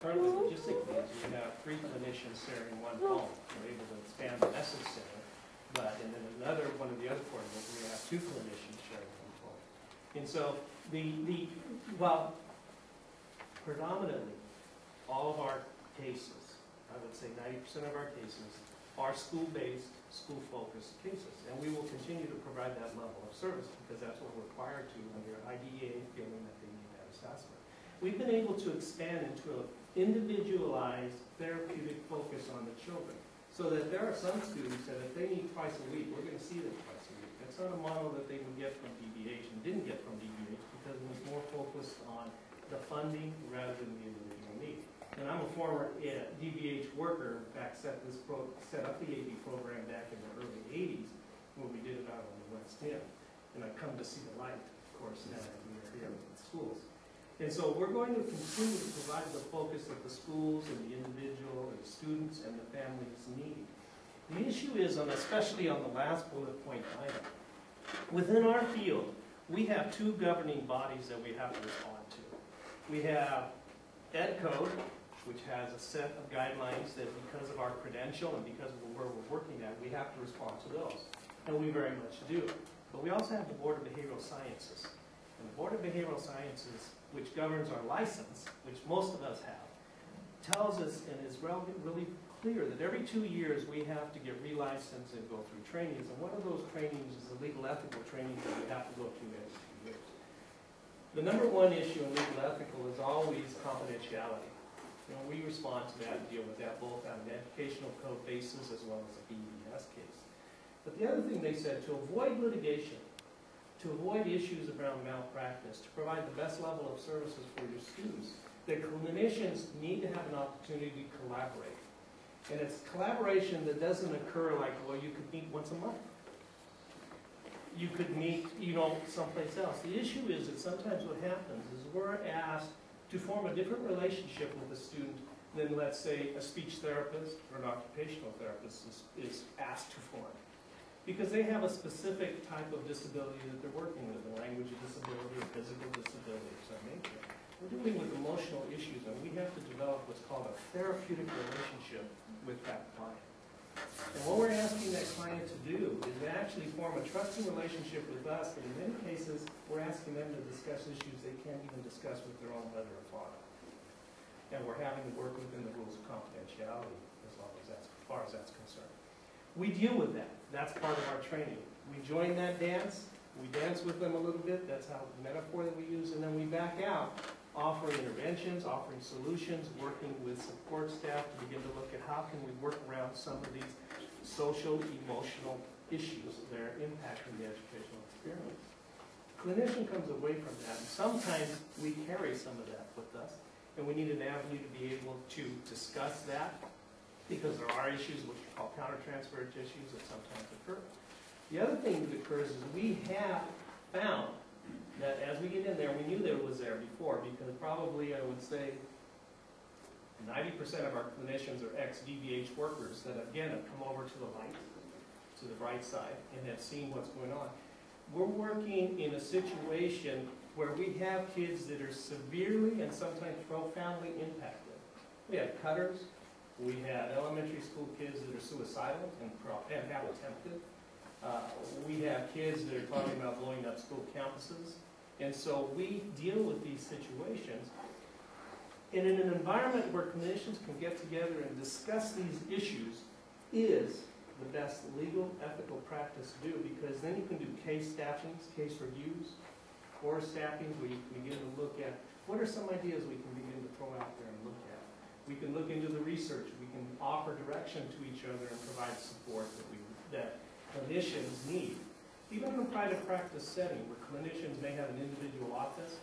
currently, logistically, is we have 3 clinicians sharing one home. We're able to expand the message center, but and then one of the other coordinates, we have 2 clinicians sharing one home. And so while predominantly all of our cases, I would say 90% of our cases, are school-based, school-focused cases. And we will continue to provide that level of service because that's what we're required to under IDEA, feeling that they need that assessment. We've been able to expand into an individualized therapeutic focus on the children so that there are some students that if they need twice a week, we're going to see them twice a week. That's not a model that they would get from DBH and didn't get from DBH because it was more focused on the funding rather than the individual need. And I'm a former DBH worker. In fact, set up the AB program back in the early 80s when we did it out on the West End. And I've come to see the light, of course, now that we are here in schools. And so we're going to continue to provide the focus that the schools and the individual and the students and the families need. The issue is, especially on the last bullet point item, within our field, we have 2 governing bodies that we have to respond to. We have Ed Code, which has a set of guidelines that because of our credential and because of where we're working at, we have to respond to those. And we very much do. But we also have the Board of Behavioral Sciences. And the Board of Behavioral Sciences, which governs our license, which most of us have, tells us and is really clear that every 2 years we have to get relicensed and go through trainings. And one of those trainings is the legal ethical training that we have to go through every 2 years. The number 1 issue in legal ethical is always confidentiality. We respond to that and deal with that both on an educational code basis as well as a BES case. But the other thing they said, to avoid litigation, to avoid issues around malpractice, to provide the best level of services for your students, that clinicians need to have an opportunity to collaborate. And it's collaboration that doesn't occur like, well, you could meet once a month. You could meet, someplace else. The issue is that sometimes what happens is we're asked to form a different relationship with a student than, let's say, a speech therapist or an occupational therapist is asked to form. Because they have a specific type of disability that they're working with, a language disability, a physical disability of some nature. We're dealing with emotional issues, and we have to develop what's called a therapeutic relationship with that client. And what we're asking that client to do is to actually form a trusting relationship with us, and in many cases, we're asking them to discuss issues they can't even discuss with their own mother or father. And we're having to work within the rules of confidentiality as far as that's concerned. We deal with that. That's part of our training. We join that dance. We dance with them a little bit. That's how the metaphor that we use. And then we back out, offering interventions, offering solutions, working with support staff to begin to look at how can we work around some of these social, emotional issues that are impacting the educational experience. Clinician comes away from that, and sometimes we carry some of that with us, and we need an avenue to be able to discuss that because there are issues which are called countertransfer issues that sometimes occur. The other thing that occurs is we have found that as we get in there, we knew there was there before because probably I would say 90% of our clinicians are ex-DBH workers that again have come over to the light, to the bright side, and have seen what's going on. We're working in a situation where we have kids that are severely and sometimes profoundly impacted. We have cutters, we have elementary school kids that are suicidal and have attempted. We have kids that are talking about blowing up school campuses. And so we deal with these situations. And in an environment where clinicians can get together and discuss these issues is the best legal, ethical practice to do because then you can do case staffings, case reviews, core staffings where you can begin to look at what are some ideas we can begin to throw out there and look at. We can look into the research. We can offer direction to each other and provide support that clinicians need. Even in a private practice setting where clinicians may have an individual office,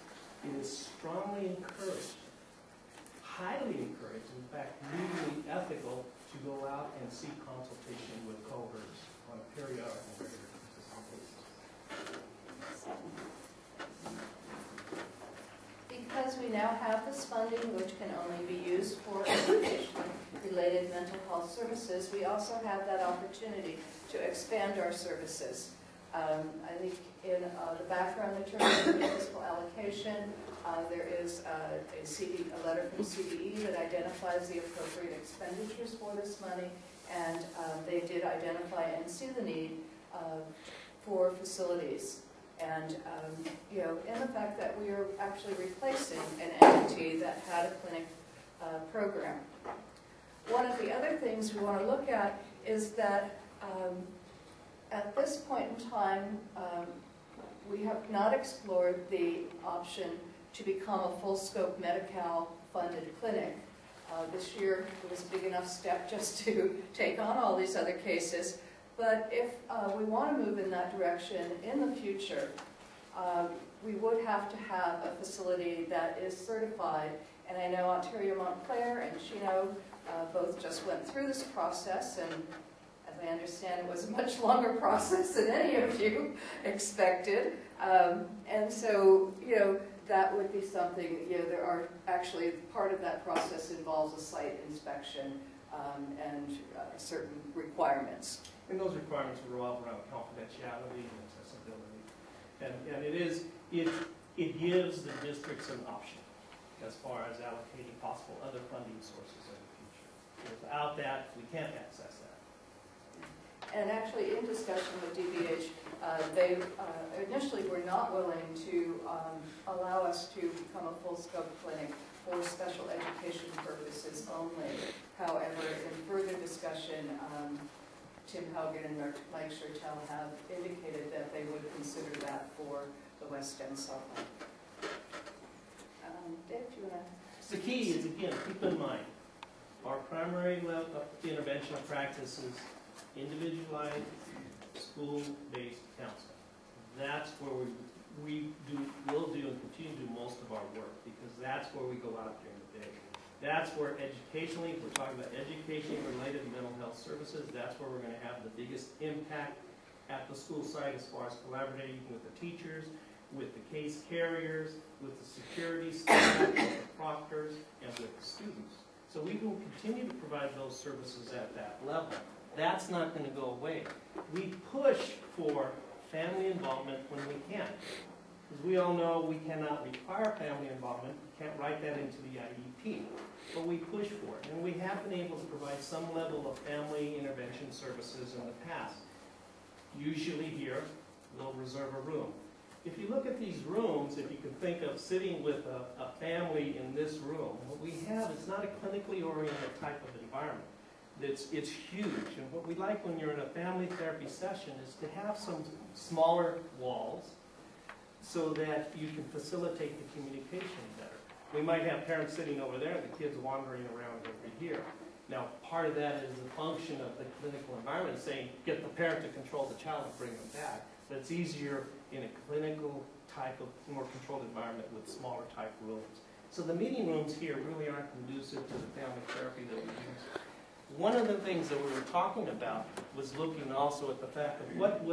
it is strongly encouraged, highly encouraged, in fact, legally ethical to go out and seek consultation with cohorts on a periodic and regular basis. Because we now have this funding, which can only be used for education-related mental health services, we also have that opportunity to expand our services. I think in the background in terms of municipal allocation, There is a letter from CDE that identifies the appropriate expenditures for this money, and they did identify and see the need for facilities. And, in the fact that we are actually replacing an entity that had a clinic program. One of the other things we want to look at is that at this point in time, we have not explored the option to become a full-scope Medi-Cal funded clinic. This year, it was a big enough step just to take on all these other cases. But if we want to move in that direction in the future, we would have to have a facility that is certified. And I know Ontario Montclair and Chino both just went through this process, and as I understand, it was a much longer process than any of you expected. And so, that would be something, there are actually, part of that process involves a site inspection and certain requirements. And those requirements revolve around confidentiality and accessibility. And it gives the districts an option as far as allocating possible other funding sources in the future. Without that, we can't access that. And actually, in discussion with DBH, they initially were not willing to allow us to become a full-scope clinic for special education purposes only. However, in further discussion, Tim Hogan and Mike Schertel have indicated that they would consider that for the West End Southland. Dave, do you want to? The key is, again, keep in mind, our primary intervention practice is individualized, school-based counseling. That's where will do and continue to do most of our work, because that's where we go out during the day. That's where educationally, if we're talking about education-related mental health services, that's where we're going to have the biggest impact at the school site as far as collaborating with the teachers, with the case carriers, with the security staff, with the proctors, and with the students. So we will continue to provide those services at that level. That's not going to go away. We push for family involvement when we can. Because we all know we cannot require family involvement. We can't write that into the IEP. But we push for it. And we have been able to provide some level of family intervention services in the past. Usually here, we'll reserve a room. If you look at these rooms, if you can think of sitting with a family in this room, what we have is not a clinically oriented type of environment. It's huge. And what we like when you're in a family therapy session is to have some smaller walls so that you can facilitate the communication better. We might have parents sitting over there and the kids wandering around over here. Now, part of that is the function of the clinical environment, saying get the parent to control the child and bring them back. But it's easier in a clinical type of more controlled environment with smaller type rooms. So the meeting rooms here really aren't conducive to the family therapy that we use. One of the things that we were talking about was looking also at the fact of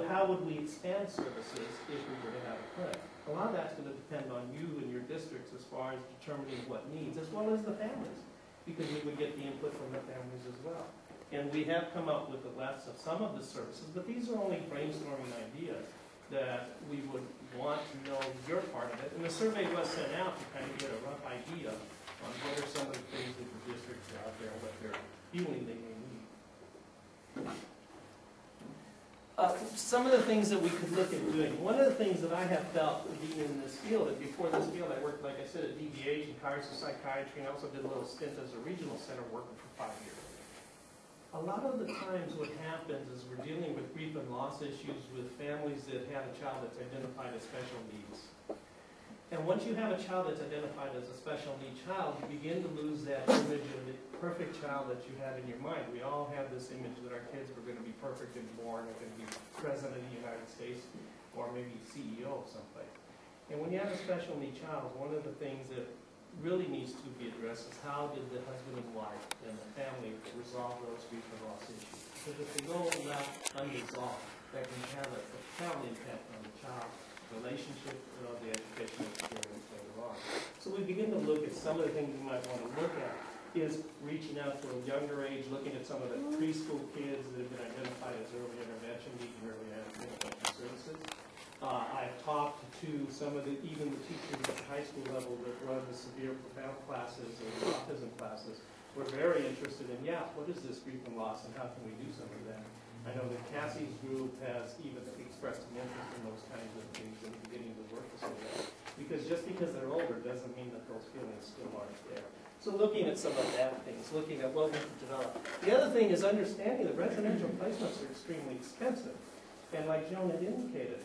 how would we expand services if we were to have a clinic. A lot of that's going to depend on you and your districts as far as determining what needs, as well as the families, because we would get the input from the families as well. And we have come up with the list of some of the services, but these are only brainstorming ideas that we would want to know your part of it. And the survey was sent out to kind of get a rough idea on what are some of the things that the districts are out there and what they're feeling they may need. Some of the things that we could look at doing. One of the things that I have felt being in this field, and before this field I worked, like I said, at DBH and Kaiser Psychiatry, and I also did a little stint as a regional center working for 5 years. A lot of the times what happens is we're dealing with grief and loss issues with families that have a child that's identified as special needs. And once you have a child that's identified as a special need child, you begin to lose that image of the perfect child that you have in your mind. We all have this image that our kids were going to be perfect and born, are going to be president of the United States, or maybe CEO of someplace. And when you have a special need child, one of the things that really needs to be addressed is how did the husband and wife and the family resolve those grief and loss issues. Because if they go left unresolved, that can have a profound impact on the child's relationship and on the educational experience later on. So we begin to look at some of the things we might want to look at is reaching out to a younger age, looking at some of the preschool kids that have been identified as early intervention, needing early intervention services. I've talked to some of even the teachers at the high school level that run the severe profound classes or the autism classes. We're very interested in, what is this grief and loss and how can we do some of that? I know that Cassie's group has even expressed an interest in those kinds of things and beginning to work with some of that. Because just because they're older doesn't mean that those feelings still aren't there. So looking at some of that things, looking at what we can develop. The other thing is understanding that residential placements are extremely expensive. And like Joan had indicated,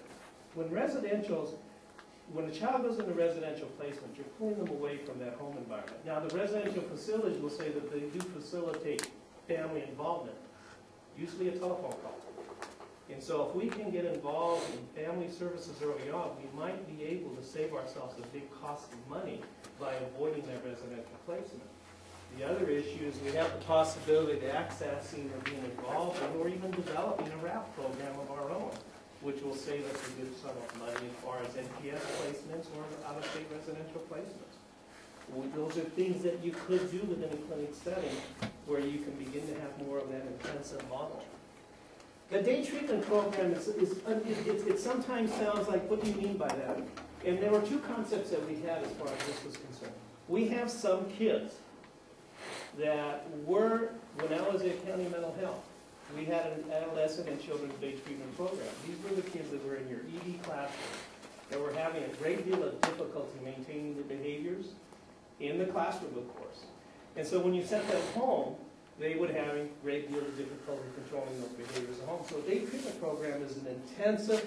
when a child goes into residential placement, you're pulling them away from that home environment. Now, the residential facilities will say that they do facilitate family involvement, usually a telephone call. And so if we can get involved in family services early on, we might be able to save ourselves a big cost of money by avoiding that residential placement. The other issue is we have the possibility of accessing or being involved in or even developing a RAP program of our own, which will save us a good sum of money as far as NPS placements or out-of-state residential placements. Those are things that you could do within a clinic setting where you can begin to have more of that intensive model. The day treatment program it sometimes sounds like, what do you mean by that? And there were two concepts that we had as far as this was concerned. We have some kids that were, when I was at County Mental Health, we had an adolescent and children's day treatment program. These were the kids that were in your ED classroom that were having a great deal of difficulty maintaining their behaviors in the classroom, of course. And so when you sent them home, they would have a great deal of difficulty controlling those behaviors at home. So a day treatment program is an intensive,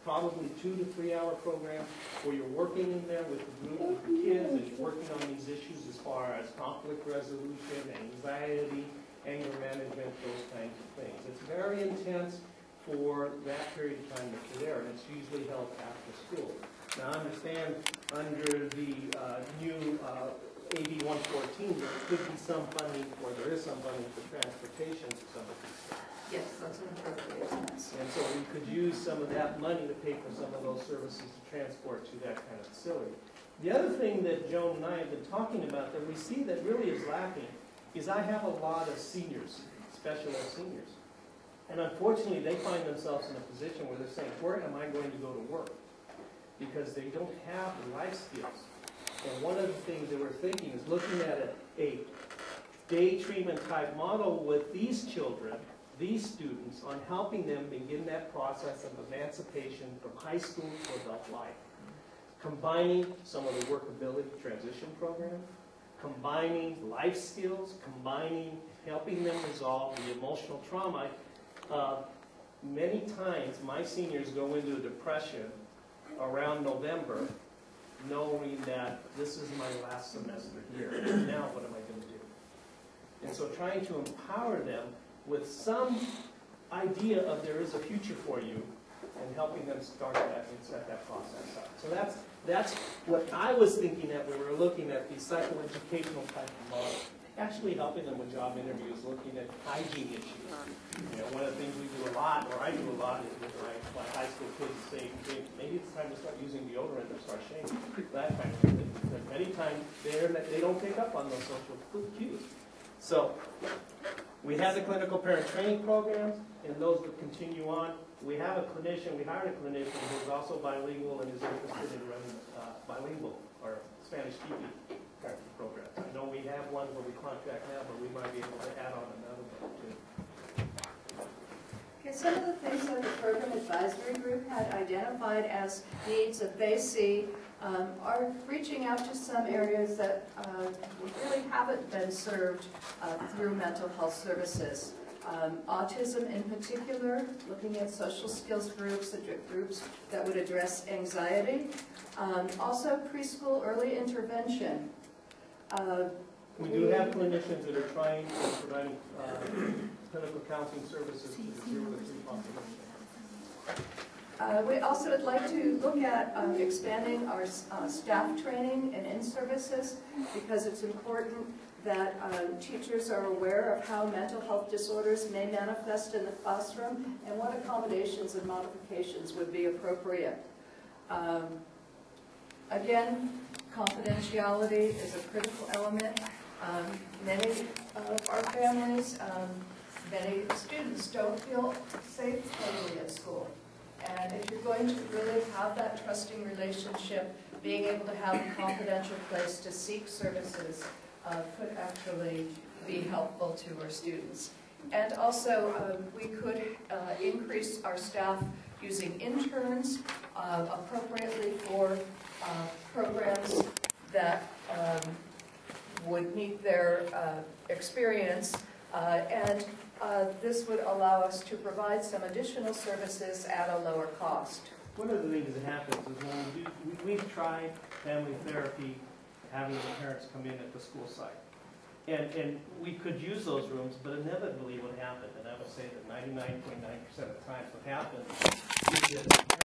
probably 2 to 3 hour program where you're working in there with the group, with the kids, and you're working on these issues as far as conflict resolution, anxiety, anger management, those kinds of things. It's very intense for that period of time that you're there, and it's usually held after school. Now, I understand under the new AB 114, there could be some funding, or there is some funding for transportation to some of these things. Yes, that's an appropriate expense. And so we could use some of that money to pay for some of those services to transport to that kind of facility. The other thing that Joan and I have been talking about that we see that really is lacking is I have a lot of seniors, special ed seniors. And unfortunately, they find themselves in a position where they're saying, where am I going to go to work? Because they don't have the life skills. And one of the things that we're thinking is looking at a day treatment type model with these children, these students, on helping them begin that process of emancipation from high school to adult life. Combining some of the workability transition program, combining life skills, helping them resolve the emotional trauma. Many times my seniors go into a depression around November knowing that this is my last semester here. Now what am I going to do? And so trying to empower them with some idea of there is a future for you and helping them start that and set that process up. So that's what I was thinking at when we were looking at the psychoeducational type of model. Actually helping them with job interviews, looking at hygiene issues. You know, one of the things we do a lot, or I do a lot, is with my high school kids say, maybe it's time to start using deodorant or start shaving. That kind of thing. Because many times they don't pick up on those social cues. So we have the clinical parent training programs, and those will continue on. We have a clinician, we hired a clinician who's also bilingual and is interested in running bilingual or Spanish-speaking type of programs. I know we have one where we contract now, but we might be able to add on another one too. Okay, some of the things that the program advisory group had identified as needs that they see are reaching out to some areas that really haven't been served through mental health services. Autism in particular, looking at social skills groups that would address anxiety. Also preschool early intervention. We do have clinicians that are trying and providing clinical counseling services to the 0 to 3 population. We also would like to look at expanding our staff training and in-services because it's important that teachers are aware of how mental health disorders may manifest in the classroom and what accommodations and modifications would be appropriate. Again, confidentiality is a critical element. Many of our families, many students don't feel safe totally at school. And if you're going to really have that trusting relationship, being able to have a confidential place to seek services could actually be helpful to our students. And also, we could increase our staff using interns appropriately for programs that would meet their experience, and this would allow us to provide some additional services at a lower cost. One of the things that happens is when we've tried family therapy, having the parents come in at the school site. And we could use those rooms, but inevitably what happened, and I would say that 99.9% of the time what happened is that